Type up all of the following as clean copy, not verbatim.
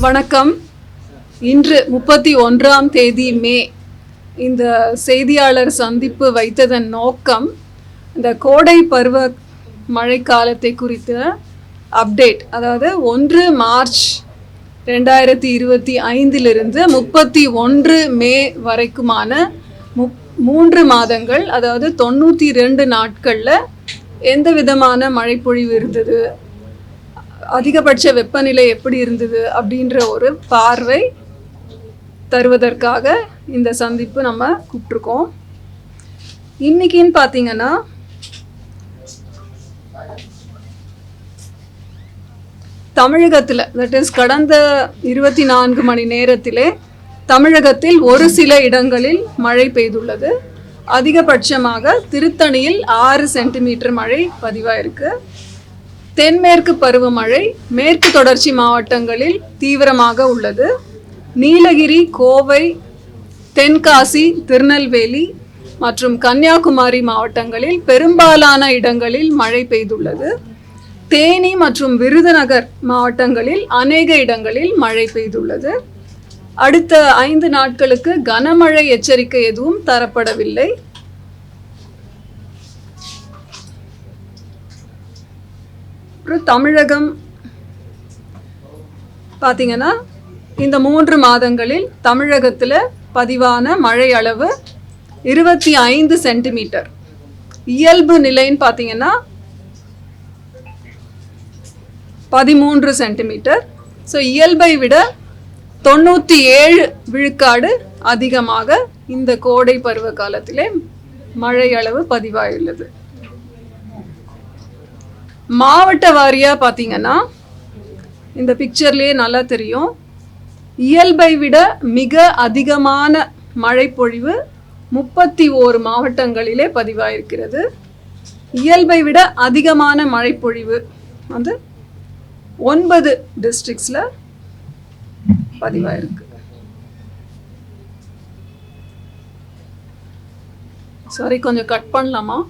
வணக்கம். இன்று 31ஆம் தேதி மே இந்த செய்தியாளர் சந்திப்பு வைத்ததன் நோக்கம் இந்த கோடை பருவ மழைக்காலத்தை குறித்த அப்டேட், அதாவது 1 மார்ச் 2025 31 மே வரைக்குமான 3 மாதங்கள், அதாவது 92 நாட்களில் எந்த விதமான மழைப்பொழிவு இருந்தது, அதிகபட்ச வெப்பநிலை எப்படி இருந்தது அப்படின்ற ஒரு பார்வை தருவதற்காக இந்த சந்திப்பு நம்ம கூப்பிட்ருக்கோம். இன்னைக்குன்னு பார்த்தீங்கன்னா தமிழகத்தில், தட் இஸ் கடந்த 24 மணி நேரத்திலே தமிழகத்தில் ஒரு சில இடங்களில் மழை பெய்துள்ளது. அதிகபட்சமாக திருத்தணியில் 6 சென்டிமீட்டர் மழை பதிவாயிருக்கு. தென்மேற்கு பருவமழை மேற்கு தொடர்ச்சி மாவட்டங்களில் தீவிரமாக உள்ளது. நீலகிரி, கோவை, தென்காசி, திருநெல்வேலி மற்றும் கன்னியாகுமரி மாவட்டங்களில் பெரும்பாலான இடங்களில் மழை பெய்துள்ளது. தேனி மற்றும் விருதுநகர் மாவட்டங்களில் அநேக இடங்களில் மழை பெய்துள்ளது. அடுத்த 5 நாட்களுக்கு கனமழை எச்சரிக்கை எதுவும் தரப்படவில்லை. தமிழகம் பார்த்தீங்கன்னா இந்த 3 மாதங்களில் தமிழகத்தில் பதிவான மழை அளவு 25 சென்டிமீட்டர். இயல்பு நிலைன்னு பார்த்தீங்கன்னா 13 சென்டிமீட்டர். ஸோ இயல்பை விட 97 விழுக்காடு அதிகமாக இந்த கோடை பருவ காலத்திலே மழை அளவு பதிவாயுள்ளது. மாவட்ட வாரியாக பார்த்தீங்கன்னா இந்த பிக்சர்லேயே நல்லா தெரியும், இயல்பை விட மிக அதிகமான மழைப்பொழிவு 31 மாவட்டங்களிலே பதிவாயிருக்கிறது. இயல்பை விட அதிகமான மழைப்பொழிவு வந்து 9 டிஸ்ட்ரிக்ட்ஸில் பதிவாயிருக்கு. சாரி, கொஞ்சம் கட் பண்ணலாமா?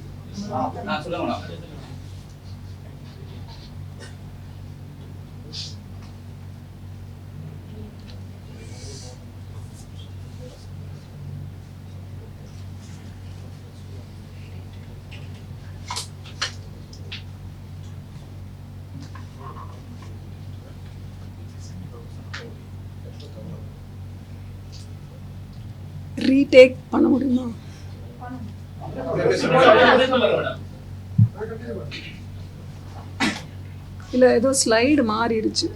ரீடேக் பண்ண முடியுமா? இல்லை, ஏதோ ஸ்லைடு மாறிடுச்சு.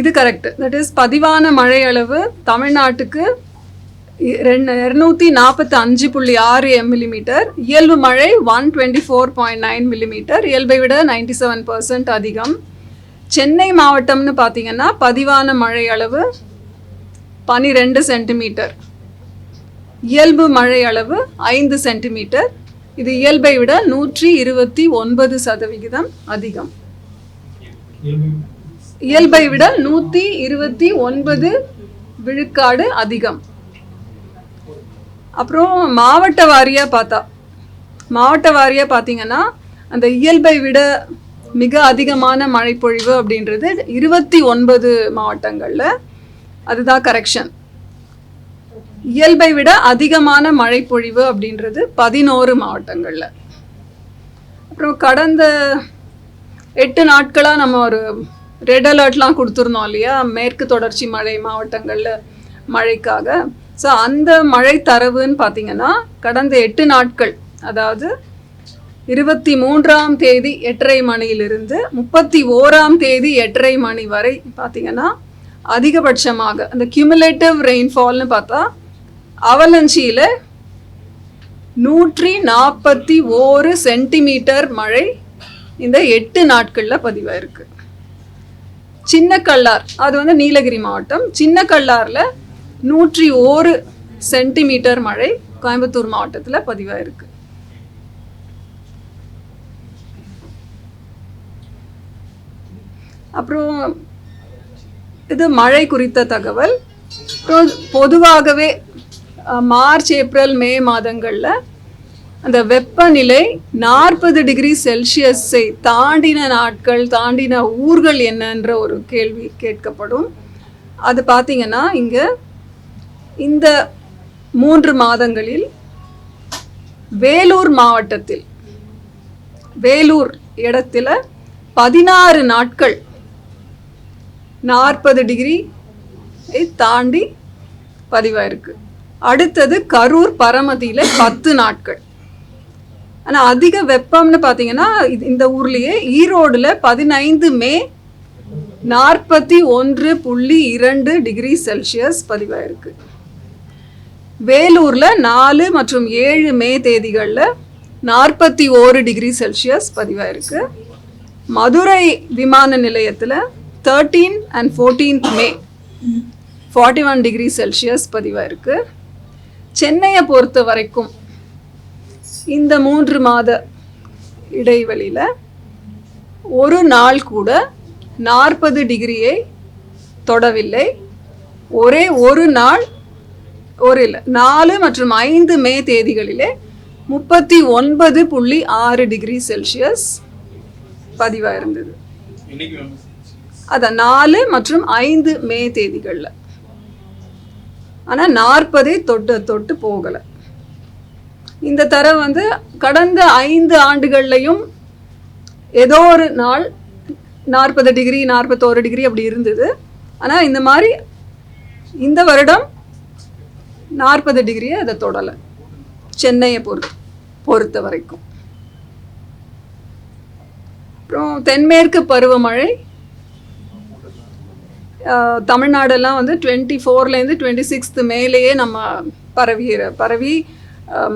இது கரெக்ட். தட் இஸ் பதிவான மழை அளவு தமிழ்நாட்டுக்கு 245.6 மில்லிமீட்டர். இயல்பு மழை 124.9 மில்லிமீட்டர், இயல்பை விட 97% அதிகம். சென்னை மாவட்டம்னு பார்த்தீங்கன்னா பதிவான மழை அளவு 12 சென்டிமீட்டர், இயல்பு மழை அளவு 5 சென்டிமீட்டர். இது இயல்பை விட 129% அதிகம். இயல்பை விட 129 விழுக்காடு அதிகம். அப்புறம் மாவட்ட வாரியாக பார்த்தீங்கன்னா அந்த இயல்பை விட மிக அதிகமான மழைப்பொழிவு அப்படின்றது 29 மாவட்டங்களில். அதுதான் கரெக்ஷன். இயல்பை விட அதிகமான மழைப்பொழிவு அப்படின்றது 11 மாவட்டங்களில். அப்புறம் கடந்த 8 நாட்களாக நம்ம ஒரு ரெட் அலர்ட்லாம் கொடுத்துருந்தோம் இல்லையா, மேற்கு தொடர்ச்சி மழை மாவட்டங்களில் மழைக்காக. ஸோ அந்த மழை தரவுன்னு பார்த்தீங்கன்னா கடந்த 8 நாட்கள், அதாவது 23ஆம் தேதி 8:30 மணியிலிருந்து 31ஆம் தேதி 8:30 மணி வரை பார்த்தீங்கன்னா அதிகபட்சமாக அந்த கியூமுலேட்டிவ் ரெயின்ஃபால்னு பார்த்தா அவலஞ்சியில் 141 சென்டிமீட்டர் மழை இந்த 8 நாட்களில் பதிவாயிருக்கு. சின்ன கல்லார், அது வந்து நீலகிரி மாவட்டம், சின்ன கல்லாரில் 101 சென்டிமீட்டர் மழை கோயம்புத்தூர் மாவட்டத்தில் பதிவாயிருக்கு. அப்புறம் இது மழை குறித்த தகவல். பொதுவாகவே மார்ச், ஏப்ரல், மே மாதங்களில் அந்த வெப்பநிலை 40 டிகிரி செல்சியஸை தாண்டின நாட்கள், தாண்டின ஊர்கள் என்னன்ற ஒரு கேள்வி கேட்கப்படும். அது பார்த்தீங்கன்னா இங்கே இந்த 3 மாதங்களில் வேலூர் மாவட்டத்தில், வேலூர் இடத்துல 16 நாட்கள் 40 டிகிரி தாண்டி பதிவாயிருக்கு. அடுத்தது கரூர் பரமதியில் 10 நாட்கள். ஆனால் அதிக வெப்பம்னு பார்த்தீங்கன்னா இந்த ஊர்லேயே ஈரோடில் 15 மே 41.2 டிகிரி செல்சியஸ் பதிவாயிருக்கு. வேலூரில் 4 மற்றும் 7 மே தேதிகளில் 41 டிகிரி செல்சியஸ் பதிவாயிருக்கு. மதுரை விமான நிலையத்தில் 13 and 14th மே 41 டிகிரி செல்சியஸ் பதிவாயிருக்கு. சென்னையை பொறுத்த வரைக்கும் இந்த 3 மாத இடைவெளியில் ஒரு நாள் கூட 40 டிகிரியை தொடவில்லை. ஒரே ஒரு நாள், 4 மற்றும் 5 மே தேதிகளிலே 39.6 டிகிரி செல்சியஸ் பதிவாயிருந்தது. அதான் 4 மற்றும் 5 மே தேதிகளில். ஆனால் 40 தொட்டு போகலை. இந்த தரம் வந்து கடந்த 5 ஆண்டுகள்லையும் ஏதோ ஒரு நாள் 40 டிகிரி 41 டிகிரி அப்படி இருந்தது. ஆனால் இந்த மாதிரி இந்த வருடம் 40 டிகிரியை அதை தொடலை சென்னையை பொறுத்த வரைக்கும். அப்புறம் தென்மேற்கு பருவமழை தமிழ்நாடெல்லாம் வந்து 24லேருந்து 26 மேலேயே நம்ம பரவி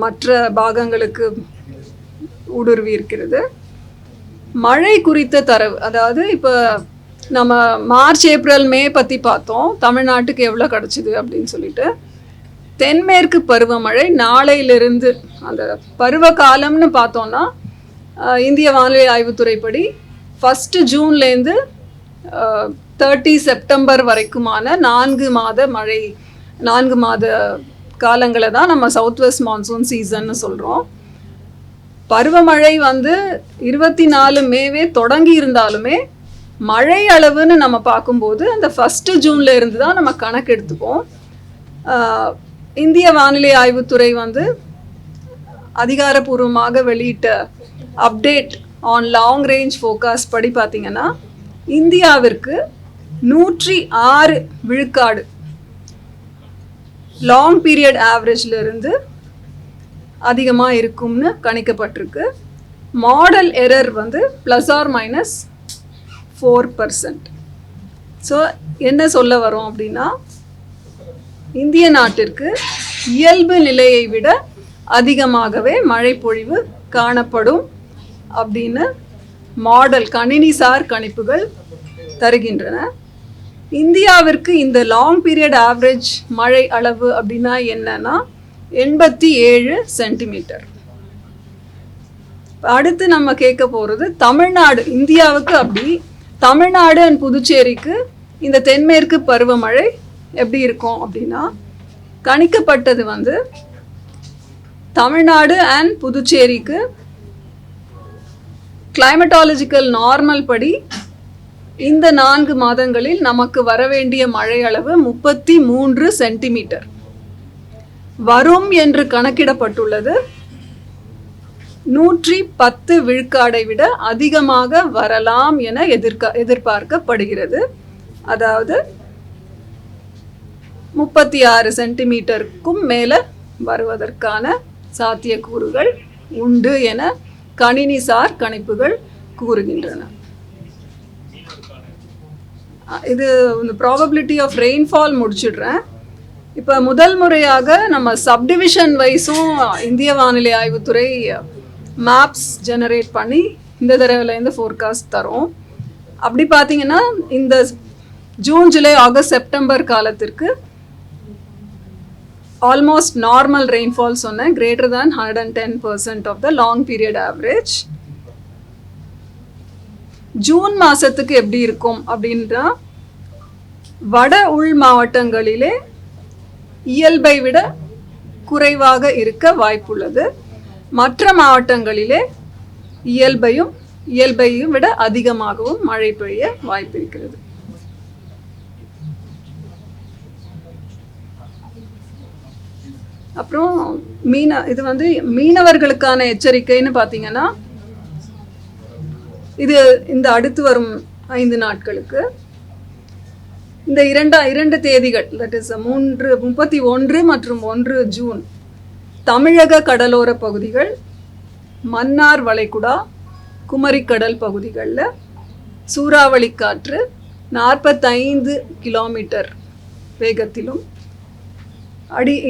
மற்ற பாகங்களுக்கு ஊடுருவி இருக்கிறது. மழை குறித்த தரவு, அதாவது இப்போ நம்ம மார்ச் ஏப்ரல் மே பற்றி பார்த்தோம், தமிழ்நாட்டுக்கு எவ்வளோ கிடச்சிது அப்படின்னு சொல்லிட்டு. தென்மேற்கு பருவமழை நாளையிலிருந்து, அந்த பருவ காலம்னு பார்த்தோன்னா இந்திய வானிலை ஆய்வுத்துறைப்படி 1 ஜூன்லேருந்து 30 செப்டம்பர் வரைக்குமான 4 மாத மழை, 4 மாத காலங்களை தான் நம்ம சவுத் வெஸ்ட் மான்சூன் சீசன்னு சொல்கிறோம். பருவமழை வந்து 24 மேவே தொடங்கி இருந்தாலுமே மழை அளவுன்னு நம்ம பார்க்கும்போது அந்த 1 ஜூன்ல இருந்து தான் நம்ம கணக்கு எடுத்துப்போம். இந்திய வானிலை ஆய்வுத்துறை வந்து அதிகாரப்பூர்வமாக வெளியிட்ட update on long range forecast படி பார்த்தீங்கன்னா இந்தியாவிற்கு 106 விழுக்காடு லாங் பீரியட் ஆவரேஜில் இருந்து அதிகமாக இருக்கும்னு கணிக்கப்பட்டிருக்கு. மாடல் எரர் வந்து ±4%. ஸோ என்ன சொல்ல வரோம் அப்படின்னா, இந்திய நாட்டிற்கு இயல்பு நிலையை விட அதிகமாகவே மழைப்பொழிவு காணப்படும் அப்படின்னு மாடல் கணினிசார் கணிப்புகள் தருகின்றன. இந்தியாவிற்கு இந்த லாங் பீரியட் ஆவரேஜ் மழை அளவு அப்படின்னா என்னன்னா 87 சென்டிமீட்டர். அடுத்து நம்ம கேட்க போகிறது தமிழ்நாடு. இந்தியாவுக்கு அப்படி தமிழ்நாடு அண்ட் புதுச்சேரிக்கு இந்த தென்மேற்கு பருவமழை எப்படி இருக்கும் அப்படின்னா, கணிக்கப்பட்டது வந்து தமிழ்நாடு அண்ட் புதுச்சேரிக்கு கிளைமட்டாலஜிக்கல் நார்மல் படி இந்த 4 மாதங்களில் நமக்கு வரவேண்டிய மழை அளவு 33 சென்டிமீட்டர் வரும் என்று கணக்கிடப்பட்டுள்ளது. 110 விழுக்காடை விட அதிகமாக வரலாம் என எதிர்பார்க்கப்படுகிறது. அதாவது 36 சென்டிமீட்டருக்கும் மேலே வருவதற்கான சாத்தியக்கூறுகள் உண்டு என கணினிசார் கணிப்புகள் கூறுகின்றன. இது ப்ராபபிலிட்டி ஆஃப் ரெயின்ஃபால் முடிச்சிடுறேன். இப்போ முதல் முறையாக நம்ம சப்டிவிஷன் வைஸும் இந்திய வானிலை ஆய்வுத்துறை மேப்ஸ் ஜெனரேட் பண்ணி இந்த தடவைலேருந்து ஃபோர்காஸ்ட் தரோம். அப்படி பார்த்தீங்கன்னா இந்த ஜூன் ஜூலை ஆகஸ்ட் செப்டம்பர் காலத்திற்கு ஆல்மோஸ்ட் நார்மல் ரெயின்ஃபால் சொன்னேன், greater than 110% of the long period average. June மாதத்துக்கு எப்படி இருக்கும் அப்படின்னா, வட உள் மாவட்டங்களிலே இயல்பை விட குறைவாக இருக்க வாய்ப்புள்ளது. மற்ற மாவட்டங்களிலே இயல்பையும் விட அதிகமாகவும் மழை பெய்ய வாய்ப்பு இருக்கிறது. அப்புறம் இது வந்து மீனவர்களுக்கான எச்சரிக்கைன்னு பார்த்தீங்கன்னா, இந்த அடுத்து வரும் 5 நாட்களுக்கு இந்த இரண்டு தேதிகள், தட் இஸ் 31 மற்றும் 1 ஜூன், தமிழக கடலோர பகுதிகள், மன்னார் வளைகுடா, குமரிக்கடல் பகுதிகளில் சூறாவளி காற்று 45 கிலோமீட்டர் வேகத்திலும்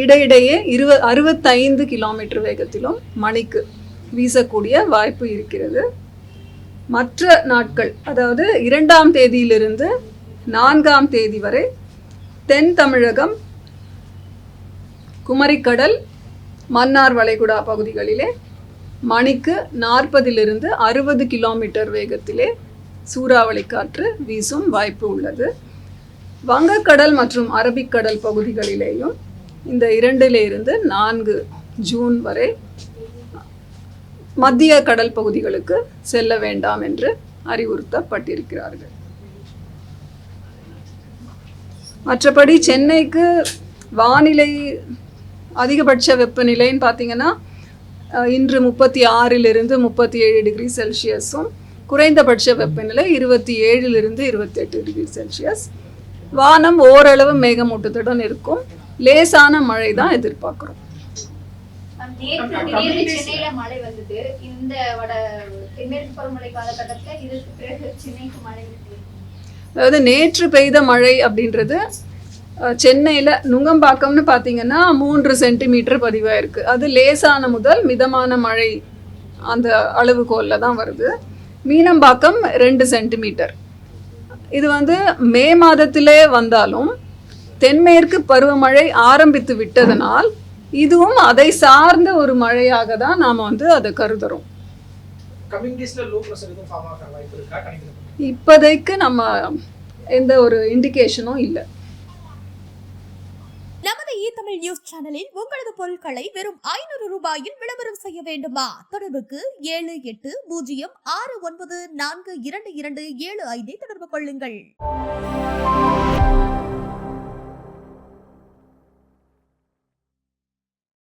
இடையிடையே 65 கிலோமீட்டர் வேகத்திலும் மணிக்கு வீசக்கூடிய வாய்ப்பு இருக்கிறது. மற்ற நாட்கள், அதாவது 2ஆம் தேதியிலிருந்து 4ஆம் தேதி வரை தென் தமிழகம், குமரிக்கடல், மன்னார் வளைகுடா பகுதிகளிலே மணிக்கு 40லிருந்து 60 கிலோமீட்டர் வேகத்திலே சூறாவளி காற்று வீசும் வாய்ப்பு உள்ளது. வங்கக்கடல் மற்றும் அரபிக்கடல் பகுதிகளிலேயும் இந்த 2லிருந்து 4 ஜூன் வரை மத்திய கடல் பகுதிகளுக்கு செல்ல வேண்டாம் என்று அறிவுறுத்தப்பட்டிருக்கிறார்கள். மற்றபடி சென்னைக்கு வானிலை அதிகபட்ச வெப்பநிலைன்னு பார்த்தீங்கன்னா, இன்று 36லிருந்து 37 டிகிரி செல்சியஸும், குறைந்தபட்ச வெப்பநிலை 27லிருந்து 28 டிகிரி செல்சியஸ். வானம் ஓரளவு மேகமூட்டத்துடன் இருக்கும். லேசான மழை தான் எதிர்பார்க்கிறோம். அதாவது நேற்று பெய்த மழை அப்படின்றது சென்னையில் நுங்கம்பாக்கம்னு பார்த்தீங்கன்னா 3 சென்டிமீட்டர் பதிவாயிருக்கு. அது லேசான முதல் மிதமான மழை அந்த அளவுகோலில் தான் வருது. மீனம்பாக்கம் 2 சென்டிமீட்டர். இது வந்து மே மாதத்திலே வந்தாலும் தென்மேற்கு பருவமழை ஆரம்பித்து விட்டதனால் இதுவும் அதை சார்ந்த ஒரு மழையாக தான் நாம் வந்து அதை கருதுறோம். இப்போதைக்கு நம்ம எந்த ஒரு இண்டிகேஷனும் இல்லை. நமது தமிழ் நியூஸ் சேனலில் உங்களது பொருட்களை வெறும் 500 ரூபாயில் விளம்பரம் செய்ய வேண்டுமா? தொடர்புக்கு 7806942275 தொடர்பு கொள்ளுங்கள்.